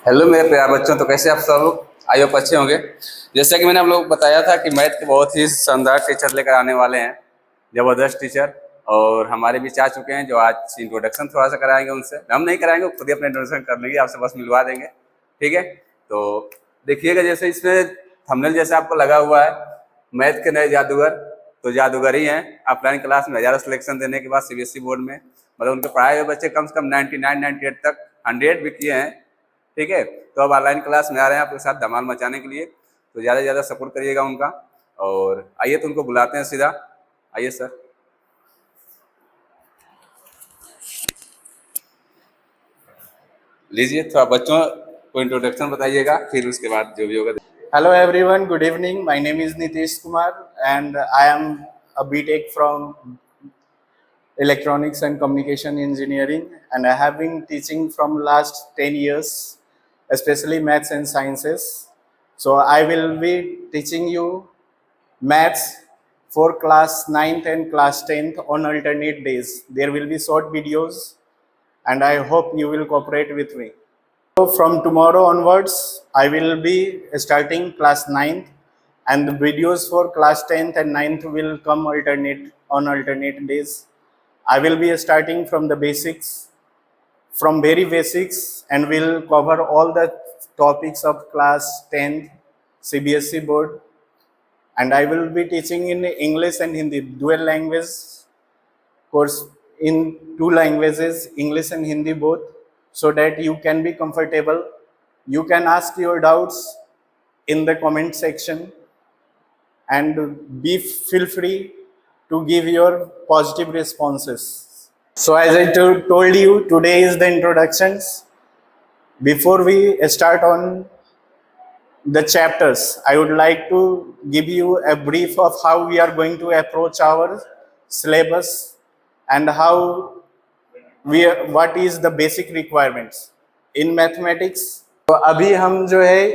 Hello मेरे प्यारे बच्चों, तो कैसे आप सब लोग? आई होप अच्छे होंगे। जैसा कि मैंने आप लोग को बताया था कि मैथ के बहुत ही शानदार टीचर लेकर आने वाले हैं, ज़बरदस्त टीचर। और हमारे बीच आ चुके हैं जो आज इंट्रोडक्शन थोड़ा सा कराएंगे। उनसे हम नहीं कराएंगे, वो खुद ही अपना इंट्रोडक्शन कर लेंगे, आपसे बस मिलवा देंगे। ठीक है, तो देखिएगा जैसे इसमें थंबनेल जैसे आपको लगा हुआ है, मैथ के नए जादूगर। तो जादूगर ही हैं। ऑफलाइन क्लास में हज़ारों सिलेक्शन देने के बाद सीबीएसई बोर्ड में मतलब उनके पढ़ाए हुए बच्चे कम से कम 99 98 तक 100 भी किए हैं। ठीक है, तो अब ऑनलाइन क्लास में आ रहे हैं आपके साथ धमाल मचाने के लिए। तो ज़्यादा से ज़्यादा सपोर्ट करिएगा उनका। और आइए तो उनको बुलाते हैं सीधा। आइए सर। लीजिए, थोड़ा बच्चों को इंट्रोडक्शन बताइएगा, फिर उसके बाद जो भी होगा। Hello everyone, good evening. My name is Nitish Kumar and I am a BTech from Electronics and Communication Engineering, and I have been teaching from last 10 years, especially maths and sciences. So I will be teaching you maths for class 9th and class 10th on alternate days. There will be short videos and I hope you will cooperate with me. So from tomorrow onwards, I will be starting class 9th and the videos for class 10th and 9th will come on alternate days. I will be starting from the basics, from very basics, and will cover all the topics of class 10th CBSE board. And I will be teaching in English and Hindi, dual language course in two languages, English and Hindi both, so that you can be comfortable. You can ask your doubts in the comment section and feel free to give your positive responses. So as I told you, today is the introductions. Before we start on the chapters, I would like to give you a brief of how we are going to approach our syllabus and what is the basic requirements in mathematics. तो अभी हम जो है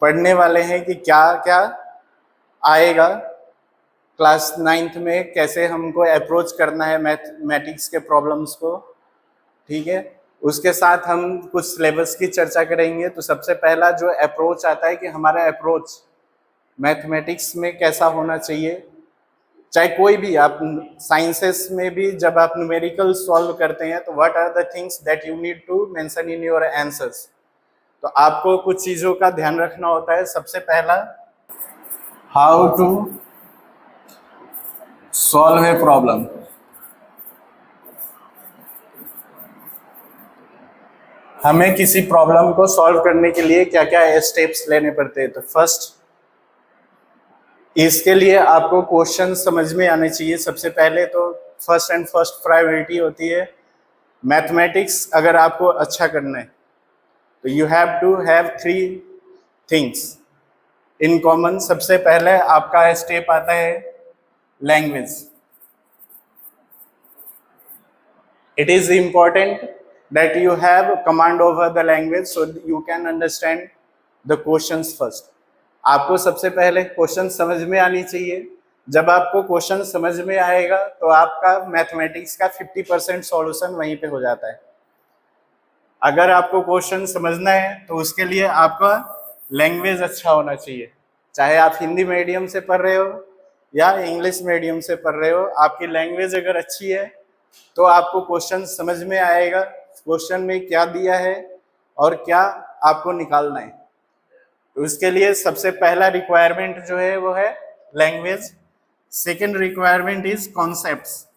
पढ़ने वाले हैं कि क्या क्या आएगा क्लास 9th में, कैसे हमको अप्रोच करना है मैथमेटिक्स के प्रॉब्लम्स को। ठीक है, उसके साथ हम कुछ सिलेबस की चर्चा करेंगे। तो सबसे पहला जो अप्रोच आता है कि हमारा अप्रोच मैथमेटिक्स में कैसा होना चाहिए, चाहे कोई भी, आप साइंसेस में भी जब आप न्यूमेरिकल सॉल्व करते हैं तो what are the things that you need to mention in your answers. तो आपको कुछ चीज़ों का ध्यान रखना होता है। सबसे पहला, how to solve a problem. हमें किसी प्रॉब्लम को सॉल्व करने के लिए क्या क्या स्टेप्स लेने पड़ते हैं। तो फर्स्ट, इसके लिए आपको क्वेश्चन समझ में आने चाहिए। सबसे पहले तो फर्स्ट प्रायोरिटी होती है मैथमेटिक्स। अगर आपको अच्छा करना है तो you have to have 3 things in common. सबसे पहले आपका स्टेप आता है language. It is important that you have command over the language so you can understand the questions first. आपको सबसे पहले क्वेश्चन समझ में आनी चाहिए। जब आपको क्वेश्चन समझ में आएगा तो आपका मैथमेटिक्स का 50% सॉल्यूशन वहीं पे हो जाता है। अगर आपको क्वेश्चन समझना है तो उसके लिए आपका लैंग्वेज अच्छा होना चाहिए। चाहे आप हिंदी मीडियम से पढ़ रहे हो या इंग्लिश मीडियम से पढ़ रहे हो, आपकी लैंग्वेज अगर अच्छी है तो आपको क्वेश्चन समझ में आएगा, क्वेश्चन में क्या दिया है और क्या आपको निकालना है। उसके लिए सबसे पहला रिक्वायरमेंट जो है वो है language. Second requirement is concepts.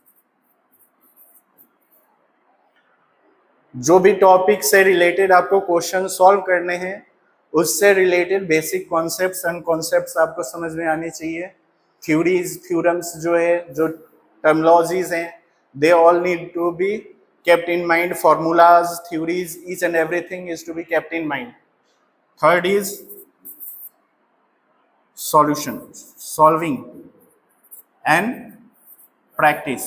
जो भी टॉपिक से रिलेटेड आपको क्वेश्चन सॉल्व करने हैं उससे related basic concepts and concepts आपको समझ में आनी चाहिए। थ्योरीज, थ्योरम्स जो है, जो टर्मिनोलॉजीज हैं, they all need to be kept in mind. Formulas, theories, each and everything is to be kept in mind. Third is solving and practice.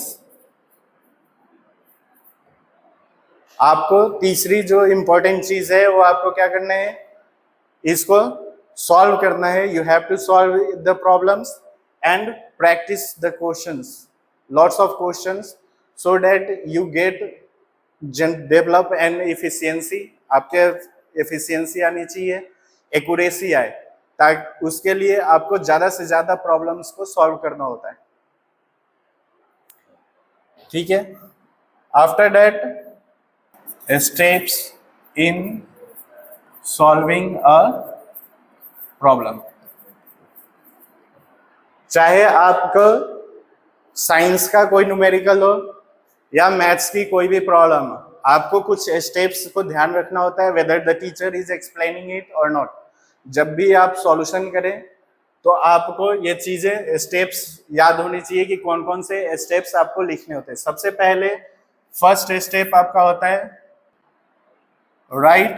आपको तीसरी जो इम्पोर्टेंट चीज है वो आपको क्या करना है, इसको सॉल्व करना है। You have to solve the problems and practise the questions, lots of questions, so that you get develop an efficiency. आपके एफिशिएंसी आनी चाहिए, एक्यूरेसी आए, ताकि उसके लिए आपको ज़्यादा से ज़्यादा प्रॉब्लम्स को सॉल्व करना होता है। ठीक है, after that steps in solving a problem. चाहे आपको साइंस का कोई न्यूमेरिकल हो या मैथ्स की कोई भी प्रॉब्लम हो, आपको कुछ स्टेप्स को ध्यान रखना होता है, whether the teacher is explaining it और नॉट। जब भी आप सॉल्यूशन करें तो आपको ये चीजें स्टेप्स याद होनी चाहिए कि कौन कौन से स्टेप्स आपको लिखने होते हैं। सबसे पहले फर्स्ट स्टेप आपका होता है right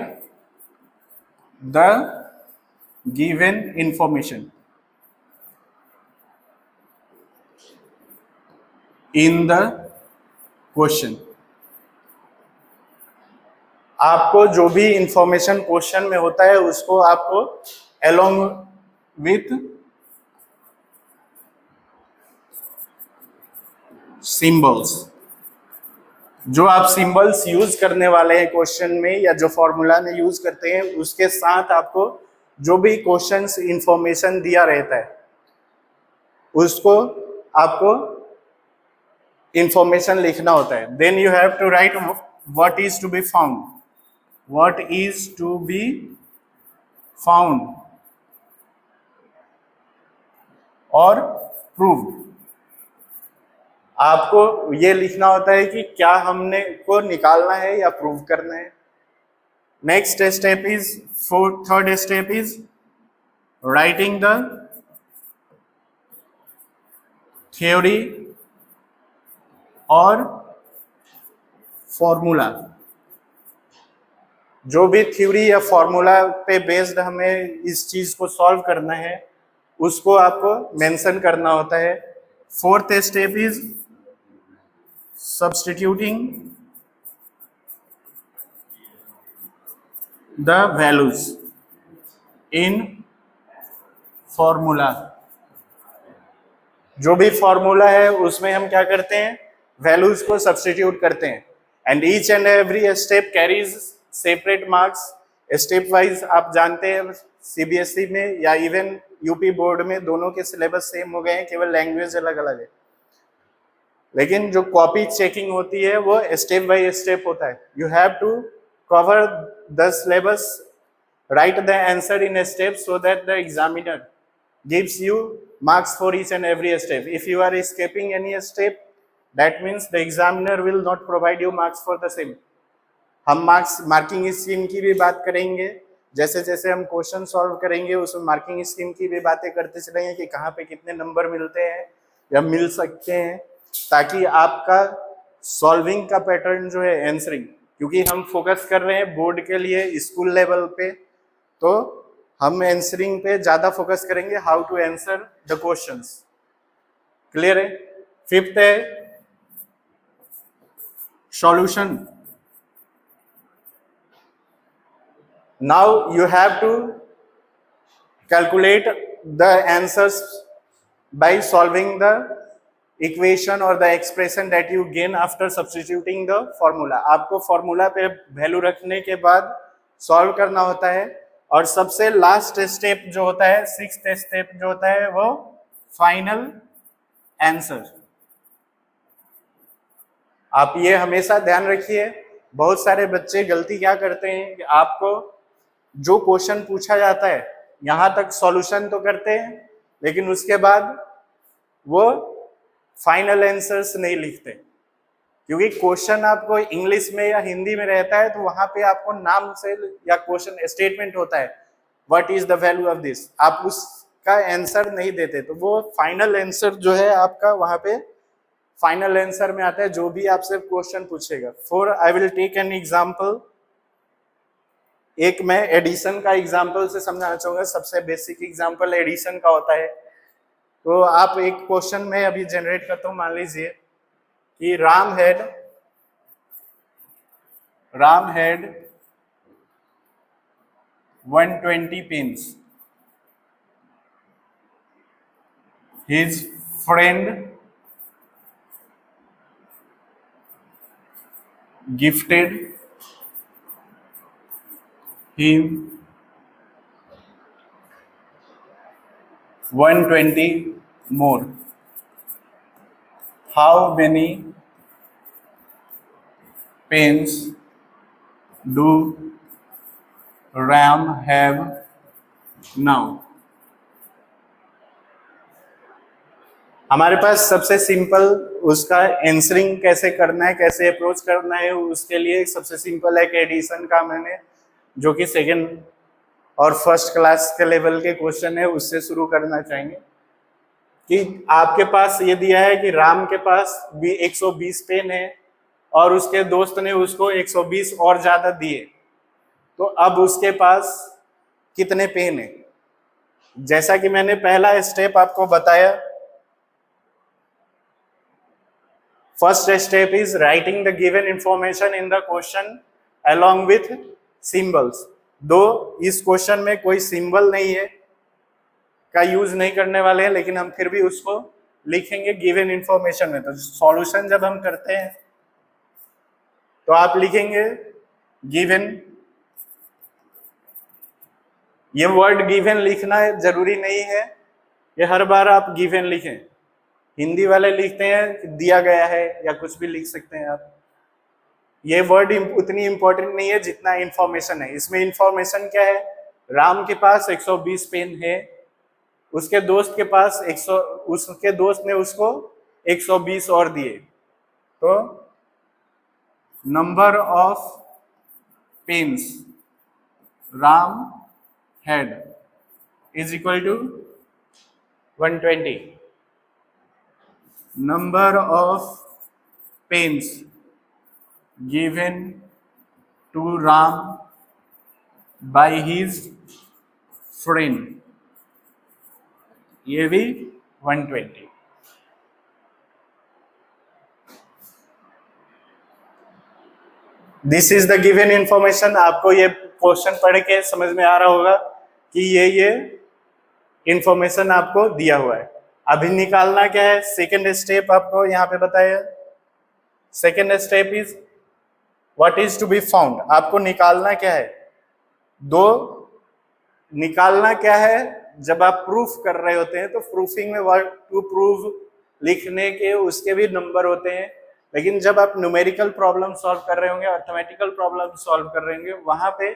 the given information in the question. आपको जो भी इंफॉर्मेशन क्वेश्चन में होता है उसको आपको अलोंग विथ सिंबल्स, जो आप सिंबल्स यूज करने वाले हैं क्वेश्चन में या जो फॉर्मूला में यूज करते हैं, उसके साथ आपको जो भी क्वेश्चंस इंफॉर्मेशन दिया रहता है उसको आपको इंफॉर्मेशन लिखना होता है। Then you have to write what is to be found, what is to be found और प्रूव्ड। आपको ये लिखना होता है कि क्या हमने को निकालना है या प्रूव करना है। Next step is third step is writing the theory और फॉर्मूला। जो भी थ्योरी या फॉर्मूला पे बेस्ड हमें इस चीज को सॉल्व करना है उसको आपको मेंशन करना होता है। Fourth step is substituting the values in formula। जो भी फॉर्मूला है उसमें हम क्या करते हैं, वैल्यूज को सब्स्टिट्यूट करते हैं। And each and every step carries separate marks. Step wise आप जानते हैं सीबीएसई में या इवन यूपी बोर्ड में दोनों के सिलेबस सेम हो गए हैं, केवल लैंग्वेज अलग अलग है। लेकिन जो कॉपी चेकिंग होती है वो स्टेप बाय स्टेप होता है। You have to cover the syllabus, write the answer in step so that the examiner gives you marks for each and every step. If you are escaping any step, that means the examiner will not provide you marks for the same. हम marking scheme की भी बात करेंगे, जैसे जैसे हम question solve करेंगे उसमें मार्किंग स्कीम की भी बातें करते चलेंगे कि कहाँ पे कितने नंबर मिलते हैं या मिल सकते हैं, ताकि आपका सॉल्विंग का पैटर्न जो है आंसरिंग, क्योंकि हम फोकस कर रहे हैं बोर्ड के लिए स्कूल लेवल पे, तो हम आंसरिंग पे ज्यादा फोकस करेंगे, how to answer the questions. Clear है। फिफ्थ है solution. Now you have to calculate the answers by solving the equation और the expression that you gain after substituting the formula. आपको फॉर्मूला पे value रखने के बाद solve करना होता है। और सबसे लास्ट स्टेप जो होता है, सिक्स्थ स्टेप जो होता है, वो फाइनल आंसर। आप ये हमेशा ध्यान रखिए, बहुत सारे बच्चे गलती क्या करते हैं कि आपको जो क्वेश्चन पूछा जाता है यहां तक सॉल्यूशन तो करते हैं, लेकिन उसके बाद वो फाइनल आंसर्स नहीं लिखते, क्योंकि क्वेश्चन आपको इंग्लिश में या हिंदी में रहता है तो वहां पे आपको नाम से या क्वेश्चन स्टेटमेंट होता है what is the value of this, आप उसका आंसर नहीं देते, तो वो फाइनल आंसर जो है आपका वहां पे फाइनल आंसर में आता है जो भी आपसे क्वेश्चन पूछेगा। For I will take an example. एक मैं एडिशन का एग्जांपल से समझाना चाहूंगा। सबसे बेसिक एग्जांपल एडिशन का होता है। तो आप एक क्वेश्चन में अभी जनरेट करता हूं, मान लीजिए कि Ram had 120 pins. His friend gifted him 120 more. How many pens do Ram have now? हमारे पास सबसे सिंपल उसका आंसरिंग कैसे करना है, कैसे अप्रोच करना है, उसके लिए सबसे सिंपल एक एडिशन का मैंने, जो कि सेकंड और फर्स्ट क्लास के लेवल के क्वेश्चन है, उससे शुरू करना चाहेंगे। कि आपके पास ये दिया है कि राम के पास भी 120 पेन है और उसके दोस्त ने उसको 120 और ज्यादा दिए, तो अब उसके पास कितने पेन है? जैसा कि मैंने पहला स्टेप आपको बताया, first step is writing the given information in the question along with symbols. दो इस क्वेश्चन में कोई सिंबल नहीं है, का यूज नहीं करने वाले हैं, लेकिन हम फिर भी उसको लिखेंगे गिवन इंफॉर्मेशन में। तो सॉल्यूशन जब हम करते हैं तो आप लिखेंगे गिवन, ये वर्ड गिवन लिखना जरूरी नहीं है, ये हर बार आप गिवन लिखें। हिंदी वाले लिखते हैं दिया गया है या कुछ भी लिख सकते हैं आप। ये वर्ड उतनी इंपॉर्टेंट नहीं है जितना इंफॉर्मेशन है। इसमें इंफॉर्मेशन क्या है? राम के पास 120 पेन है, उसके दोस्त के पास उसके दोस्त ने उसको 120 और दिए, तो number of pens Ram had is equal to 120। Number of pens given to Ram by his friend, ये भी 120। This is the given information. आपको ये क्वेश्चन पढ़ के समझ में आ रहा होगा कि ये इंफॉर्मेशन आपको दिया हुआ है। अभी निकालना क्या है? सेकेंड स्टेप आपको यहाँ पे बताया। Second step is what is to be found. आपको निकालना क्या है? दो निकालना क्या है? जब आप प्रूफ कर रहे होते हैं तो प्रूफिंग में वर्ड टू प्रूव लिखने के उसके भी नंबर होते हैं, लेकिन जब आप न्यूमेरिकल प्रॉब्लम सॉल्व कर रहे होंगे, अर्थमेटिकल प्रॉब्लम सॉल्व कर रहे होंगे, वहां पे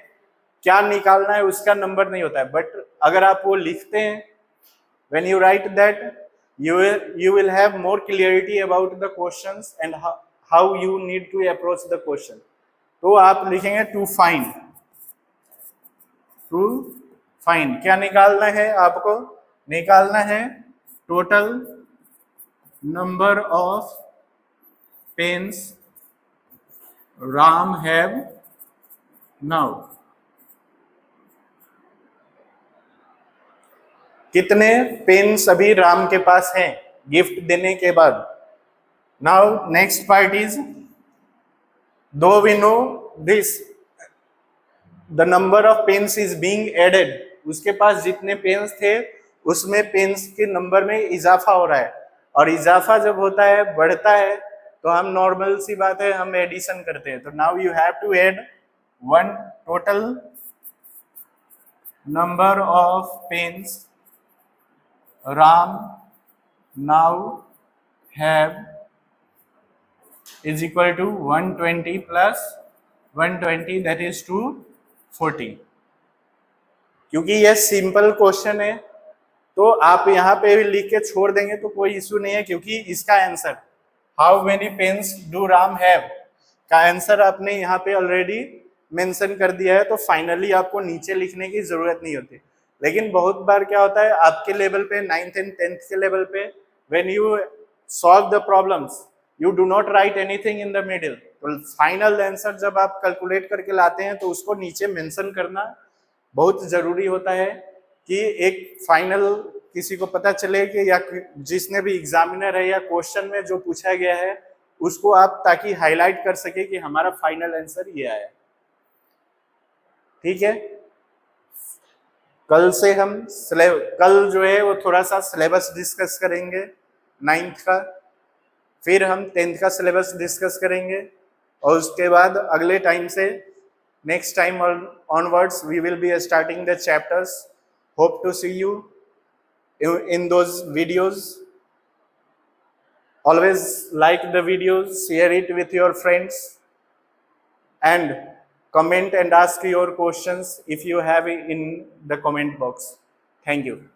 क्या निकालना है उसका नंबर नहीं होता है। बट अगर आप वो लिखते हैं, when you right that, you will have more clarity about the questions and how you need to approach the question। तो आप लिखेंगे टू फाइंड क्या निकालना है? आपको निकालना है total number of pens Ram have now. कितने पेन्स अभी राम के पास हैं गिफ्ट देने के बाद? Now next part is, though we know this, the number of pens is being added. उसके पास जितने पेन्स थे उसमें पेन्स के नंबर में इजाफा हो रहा है, और इजाफा जब होता है, बढ़ता है, तो हम नॉर्मल सी बात है, हम एडिशन करते हैं। तो now you have to add one total number of pens Ram now have is equal to 120 plus 120, that is 240। क्योंकि यह सिंपल क्वेश्चन है तो आप यहाँ पे भी लिख के छोड़ देंगे तो कोई इश्यू नहीं है, क्योंकि इसका answer how many pens do Ram have का आंसर आपने यहाँ पे ऑलरेडी मेंशन कर दिया है, तो फाइनली आपको नीचे लिखने की जरूरत नहीं होती। लेकिन बहुत बार क्या होता है आपके लेवल पे, 9th and 10th के लेवल पे, when you solve the problems you do not right anything in the middle. तो फाइनल आंसर जब आप कैलकुलेट करके लाते हैं तो उसको नीचे मेंशन करना बहुत जरूरी होता है, कि एक फाइनल किसी को पता चले कि, या जिसने भी एग्जामिनर है या क्वेश्चन में जो पूछा गया है उसको आप ताकि हाईलाइट कर सके कि हमारा फाइनल आंसर ये आया। ठीक है, कल से हम कल जो है वो थोड़ा सा सिलेबस डिस्कस करेंगे 9th का, फिर हम 10th का सिलेबस डिस्कस करेंगे, और उसके बाद अगले टाइम से Next time onwards, we will be starting the chapters. Hope to see you in those videos. Always like the videos, share it with your friends, and comment and ask your questions if you have it in the comment box. Thank you.